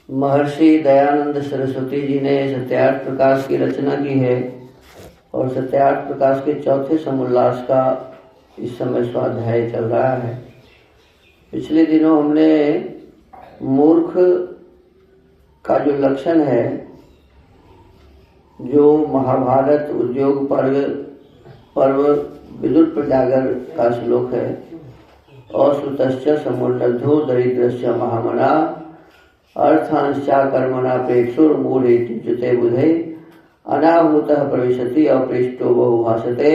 महर्षि दयानंद सरस्वती जी ने सत्यार्थ प्रकाश की रचना की है और सत्यार्थ प्रकाश के चौथे समुल्लास का इस समय स्वाध्याय चल रहा है। पिछले दिनों हमने मूर्ख का जो लक्षण है, जो महाभारत उद्योग पर्व विदुर प्रजागर का श्लोक है, असुतश्च समुन्नद्धो दरिद्रस्य महामना अर्थांश्चा कर्मणा प्रेक्षुर मूढ़ेति जुते बुधे अनाहूतः प्रविशति अपृष्टो बहुभाषते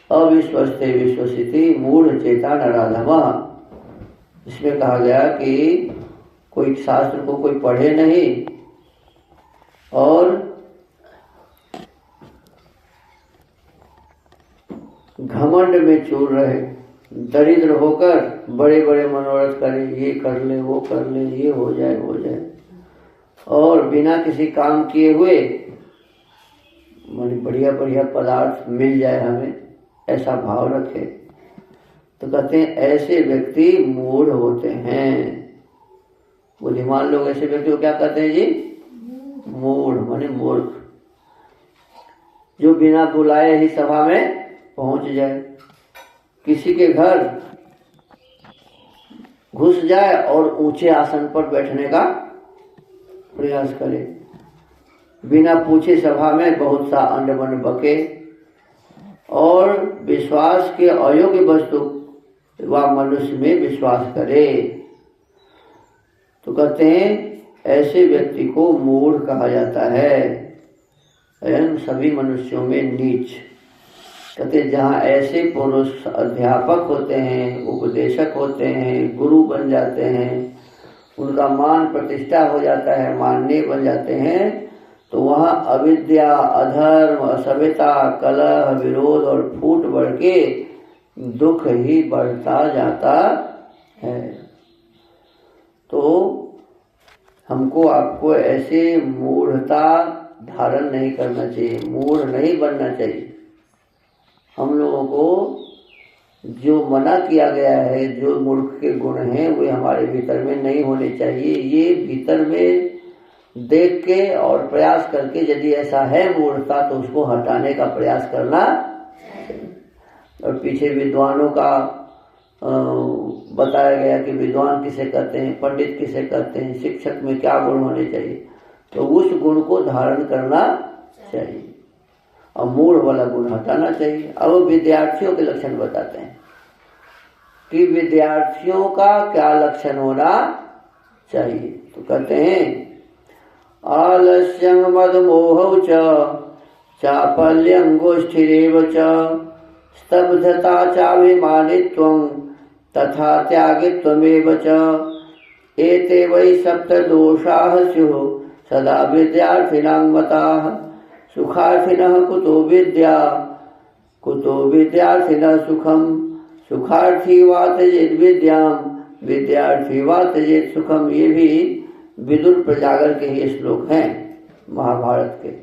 अविश्वस्ते विश्वसिति मूढ़ चेता नराधमः। इसमें कहा गया कि कोई शास्त्र को कोई पढ़े नहीं और घमंड में चूर रहे, दरिद्र होकर बड़े बड़े मनोरथ करे, ये कर ले वो कर ले, ये हो जाए वो जाए, और बिना किसी काम किए हुए बढ़िया बढ़िया पदार्थ मिल जाए हमें, ऐसा भाव रखे। तो कहते हैं ऐसे व्यक्ति मूढ़ होते हैं। बुद्धिमान लोग ऐसे व्यक्ति को क्या कहते हैं जी? मूढ़ माने मूर्ख, जो बिना बुलाए ही सभा में पहुंच जाए, किसी के घर घुस जाए और ऊंचे आसन पर बैठने का प्रयास करे, बिना पूछे सभा में बहुत सा अंडमन बके और विश्वास के अयोग्य वस्तु व मनुष्य में विश्वास करे। तो कहते हैं ऐसे व्यक्ति को मूढ़ कहा जाता है, एवं सभी मनुष्यों में नीच। कहते जहाँ ऐसे पुरुष अध्यापक होते हैं, उपदेशक होते हैं, गुरु बन जाते हैं, उनका मान प्रतिष्ठा हो जाता है, माननीय बन जाते हैं, तो वहाँ अविद्या, अधर्म, असभ्यता, कलह, विरोध और फूट बढ़ के दुख ही बढ़ता जाता है। तो हमको आपको ऐसे मूढ़ता धारण नहीं करना चाहिए, मूढ़ नहीं बनना चाहिए। हम लोगों को जो मना किया गया है, जो मूर्ख के गुण हैं, वे हमारे भीतर में नहीं होने चाहिए। ये भीतर में देख के और प्रयास करके यदि ऐसा है मूढ़ता तो उसको हटाने का प्रयास करना। और पीछे विद्वानों का बताया गया कि विद्वान किसे कहते हैं, पंडित किसे कहते हैं, शिक्षक में क्या गुण होने चाहिए, तो उस गुण को धारण करना चाहिए और मूढ़ वाला गुण हटाना चाहिए। अब विद्यार्थियों के लक्षण बताते हैं कि विद्यार्थियों का क्या लक्षण होना चाहिए। तो कहते हैं आलस्यं मदमोहौ च चापल्यं गोष्ठिरेव च स्तब्धता चाभिमानित्वं तथा त्यागित्वमेव च एते वै सप्त दोषाः स्युः सदा विद्यार्थिनां मताः सुखार्थिनः कुतो विद्या कुतो विद्यार्थिनः सुखम सुखार्थी वा त्यजेत् विद्यां विद्यार्थी वा त्यजेत् सुखम। ये भी विदुर प्रजागर के ही श्लोक हैं महाभारत के।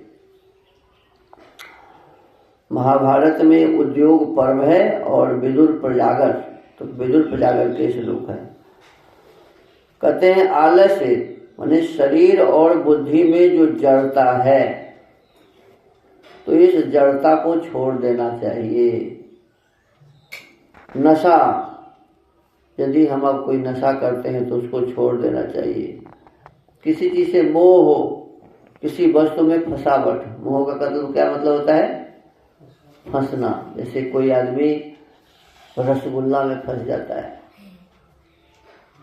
महाभारत में उद्योग पर्व है और विदुर प्रजागर, तो विदुर प्रजागर के श्लोक हैं। कहते हैं आलस्य माने शरीर और बुद्धि में जो जड़ता है, तो इस जड़ता को छोड़ देना चाहिए। नशा, यदि हम अब कोई नशा करते हैं तो उसको छोड़ देना चाहिए। किसी चीज से मोह हो, किसी वस्तु में फंसावट, मोह का मतलब क्या मतलब होता है? फंसना। जैसे कोई आदमी रसगुल्ला में फंस जाता है,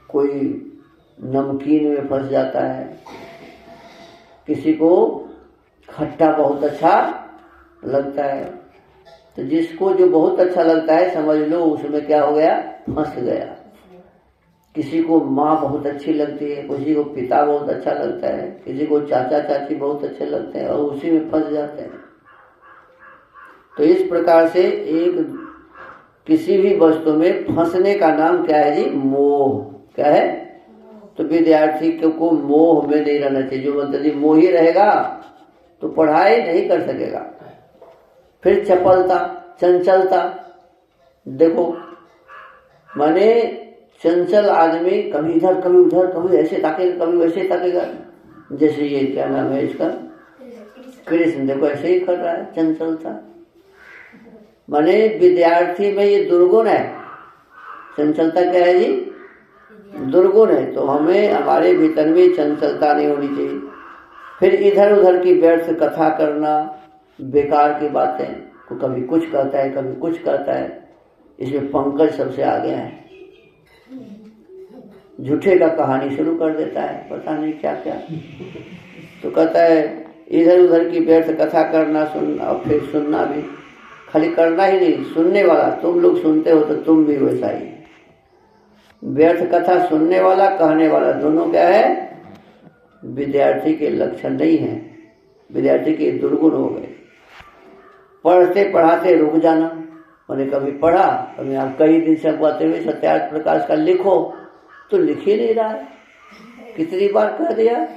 कोई नमकीन में फंस जाता है, किसी को खट्टा बहुत अच्छा लगता है। तो जिसको जो बहुत अच्छा लगता है समझ लो उसमें क्या हो गया? फंस गया। किसी को माँ बहुत अच्छी लगती है, किसी को पिता बहुत अच्छा लगता है, किसी को चाचा चाची बहुत अच्छे लगते हैं और उसी में फंस जाते हैं। तो इस प्रकार से एक किसी भी वस्तु में फंसने का नाम क्या है जी? मोह। क्या है? तो विद्यार्थी को मोह में नहीं रहना चाहिए। जो मतलब मोही रहेगा तो पढ़ाई नहीं कर सकेगा। फिर चपलता, चंचलता, देखो माने चंचल आदमी कभी इधर कभी उधर, कभी ऐसे ताकेगा कभी वैसे ताकेगा। जैसे ये क्या नाम है इसका, कृष्ण, देखो ऐसे ही कर रहा है, चंचलता। माने विद्यार्थी में ये दुर्गुण है। चंचलता क्या है जी? दुर्गुण है। तो हमें हमारे भीतर में चंचलता नहीं होनी चाहिए। फिर इधर उधर की व्यर्थ कथा करना, बेकार की बातें, तो कभी कुछ कहता है कभी कुछ कहता है। इसमें पंकज सबसे आगे है। झूठे का कहानी शुरू कर देता है, पता नहीं क्या क्या। तो कहता है इधर उधर की व्यर्थ कथा करना, सुनना, और फिर सुनना भी। खाली करना ही नहीं, सुनने वाला, तुम लोग सुनते हो तो तुम भी वैसा ही। व्यर्थ कथा सुनने वाला, कहने वाला, दोनों क्या है? विद्यार्थी के लक्षण नहीं है, विद्यार्थी के दुर्गुण हो गए। पढ़ते पढ़ाते रुक जाना, मैंने कभी पढ़ा, कभी आप कई दिन से बातें हुए सत्यार्थ प्रकाश का लिखो, तो लिख ही नहीं रहा है। कितनी बार कह दिया,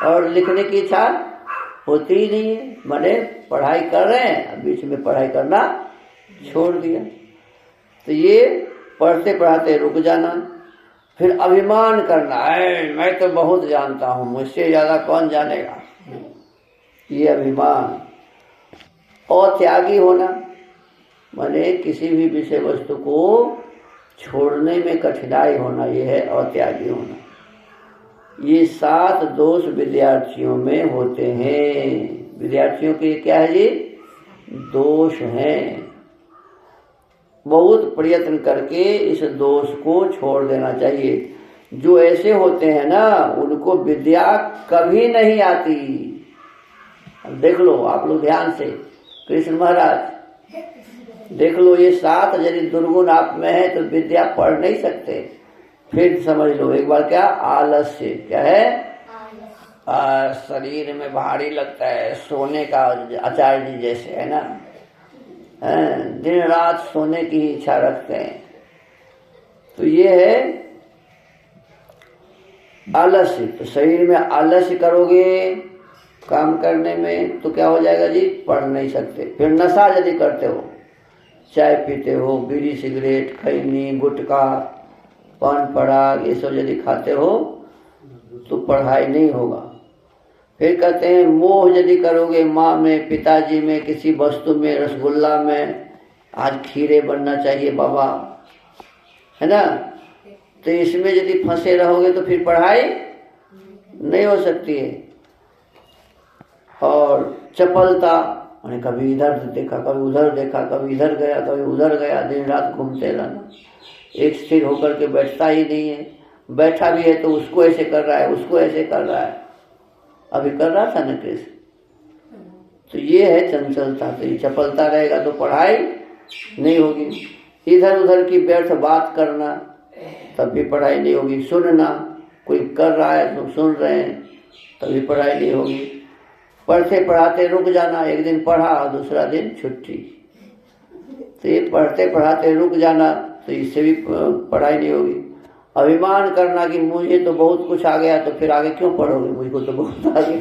और लिखने की इच्छा होती ही नहीं है। मैंने पढ़ाई कर रहे हैं, बीच में पढ़ाई करना छोड़ दिया। तो ये पढ़ते पढ़ाते रुक जाना। फिर अभिमान करना, मैं तो बहुत जानता हूँ, मुझसे ज्यादा कौन जानेगा, ये अभिमान। और त्यागी होना, माने किसी भी विषय वस्तु को छोड़ने में कठिनाई होना, ये है अत्यागी होना। ये 7 दोष विद्यार्थियों में होते हैं। विद्यार्थियों के क्या है जी? दोष हैं। बहुत प्रयत्न करके इस दोष को छोड़ देना चाहिए। जो ऐसे होते हैं ना, उनको विद्या कभी नहीं आती। अब देख लो आप लोग ध्यान से, कृष्ण महाराज देख लो, ये 7 यदि दुर्गुण आप में है तो विद्या पढ़ नहीं सकते। फिर समझ लो एक बार, क्या? आलस्य। क्या है? शरीर में भारी लगता है, सोने का, आचार्य जी जैसे है ना, दिन रात सोने की ही इच्छा रखते हैं। तो ये है आलस्य। तो शरीर में आलस्य करोगे काम करने में तो क्या हो जाएगा जी? पढ़ नहीं सकते। फिर नशा यदि करते हो, चाय पीते हो, बीड़ी सिगरेट, खैनी, गुटखा, पान पराग, ये सब यदि खाते हो तो पढ़ाई नहीं होगा। फिर कहते हैं मोह यदि करोगे, माँ में, पिताजी में, किसी वस्तु में, रसगुल्ला में, आज खीरे बनना चाहिए बाबा, है ना, तो इसमें यदि फंसे रहोगे तो फिर पढ़ाई नहीं हो सकती है। और चपलता, मैंने कभी इधर देखा कभी उधर देखा, कभी इधर गया कभी उधर गया, दिन रात घूमते रहना, एक स्थिर होकर के बैठता ही नहीं है। बैठा भी है तो उसको ऐसे कर रहा है, उसको ऐसे कर रहा है। अभी कर रहा था न कृष्ण। तो ये है चंचलता। तो ये चपलता रहेगा तो पढ़ाई नहीं होगी। इधर उधर की व्यर्थ बात करना, तब भी पढ़ाई नहीं होगी। सुनना, कोई कर रहा है तो सुन रहे हैं, तभी पढ़ाई नहीं होगी। पढ़ते पढ़ाते रुक जाना, एक दिन पढ़ा दूसरा दिन छुट्टी। तो ये पढ़ते पढ़ाते रुक जाना, तो इससे भी पढ़ाई नहीं होगी। अभिमान करना कि मुझे तो बहुत कुछ आ गया, तो फिर आगे क्यों पढ़ोगे, मुझको तो बहुत आ गया।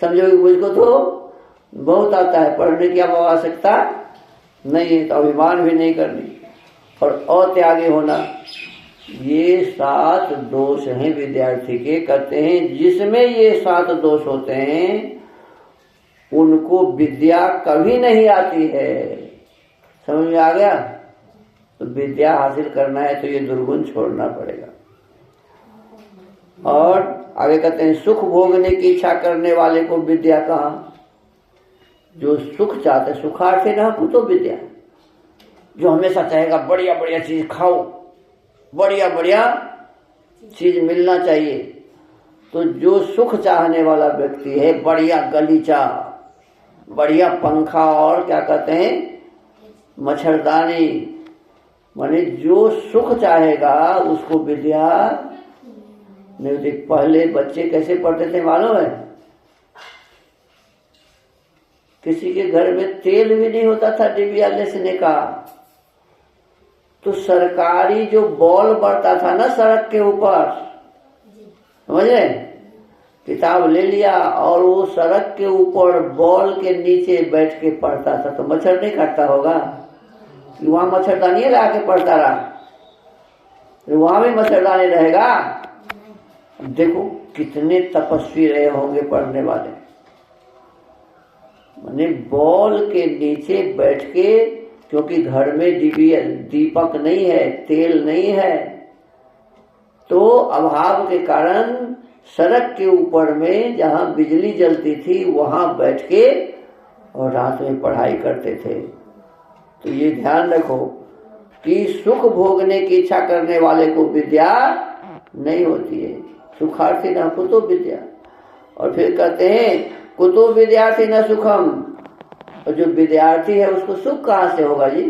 समझोगे मुझको तो बहुत आता है, पढ़ने की अब आवश्यकता नहीं है, तो अभिमान भी नहीं करनी। और अत्यागी होना, ये 7 दोष हैं विद्यार्थी के। कहते हैं जिसमें ये 7 दोष होते हैं उनको विद्या कभी नहीं आती है। समझ में आ गया? तो विद्या हासिल करना है तो ये दुर्गुण छोड़ना पड़ेगा। और आगे कहते हैं सुख भोगने की इच्छा करने वाले को विद्या कहाँ? जो सुख चाहते, सुखार्थी न कुतो विद्या, जो हमेशा चाहेगा बढ़िया बढ़िया चीज खाओ, बढ़िया बढ़िया चीज मिलना चाहिए। तो जो सुख चाहने वाला व्यक्ति है, बढ़िया गलीचा, बढ़िया पंखा, और क्या कहते हैं मच्छरदानी, माने जो सुख चाहेगा उसको विद्या नहीं होती। पहले बच्चे कैसे पढ़ते थे मालूम है? किसी के घर में तेल भी नहीं होता था डिबिया लेसने का, तो सरकारी जो बॉल बढ़ता था ना सड़क के ऊपर, समझे, किताब ले लिया और वो सड़क के ऊपर बॉल के नीचे बैठ के पढ़ता था, तो मच्छर नहीं काटता होगा? वहां मच्छरदानी लगा के पढ़ता रहा। वहां भी मच्छरदानी रहेगा। देखो कितने तपस्वी रहे होंगे पढ़ने वाले, माने बॉल के नीचे बैठ के, क्योंकि घर में दीपक नहीं है, तेल नहीं है, तो अभाव के कारण सड़क के ऊपर में जहां बिजली जलती थी वहां बैठ के और रात में पढ़ाई करते थे। तो ये ध्यान रखो कि सुख भोगने की इच्छा करने वाले को विद्या नहीं होती है। सुखार्थी न कुतो विद्या। और फिर कहते हैं कुतो विद्यार्थी न सुखम। और जो विद्यार्थी है उसको सुख कहाँ से होगा जी?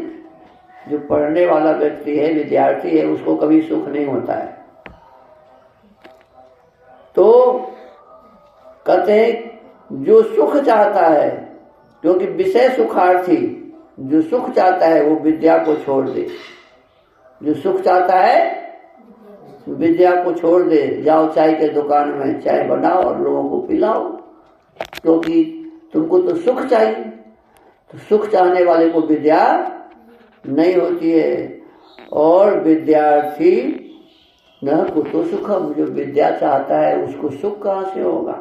जो पढ़ने वाला व्यक्ति है, विद्यार्थी है, उसको कभी सुख नहीं होता है। तो कहते हैं जो सुख चाहता है, क्योंकि विषय सुखार्थी, जो सुख चाहता है वो विद्या को छोड़ दे। जो सुख चाहता है विद्या को छोड़ दे। जाओ चाय के दुकान में चाय बनाओ और लोगों को पिलाओ, क्योंकि तुमको तो सुख चाहिए। तो सुख चाहने वाले को विद्या नहीं होती है। और विद्यार्थी न कुतो सुखम, जो विद्या चाहता है उसको सुख कहाँ से होगा?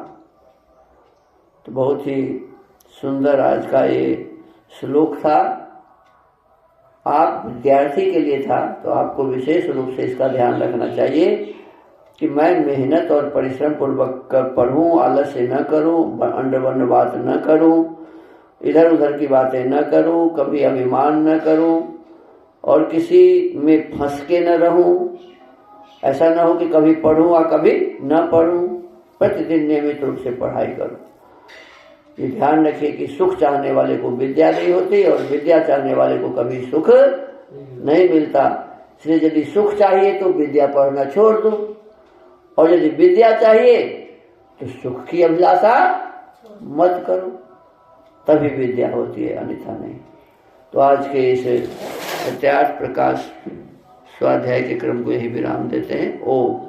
तो बहुत ही सुंदर आज का ये श्लोक था। आप विद्यार्थी के लिए था, तो आपको विशेष रूप से इसका ध्यान रखना चाहिए कि मैं मेहनत और परिश्रम पूर्वक पढ़ूं, आलस्य न करूं, अंडवर्ण बात न करूं, इधर उधर की बातें न करूं, कभी अभिमान न करूं और किसी में फंस के न रहूं। ऐसा न हो कि कभी पढ़ूं और कभी न पढ़ूं, प्रतिदिन नियमित रूप से पढ़ाई करूं। ये ध्यान रखिए कि सुख चाहने वाले को विद्या नहीं होती और विद्या चाहने वाले को कभी सुख नहीं मिलता। इसलिए यदि सुख चाहिए तो विद्या पढ़ना छोड़ दो, और यदि विद्या चाहिए तो सुख की अभिलाषा मत करो, तभी विद्या होती है, अन्यथा नहीं। तो आज के इस सत्यार्थ प्रकाश स्वाध्याय के क्रम को यही विराम देते हैं। ओम।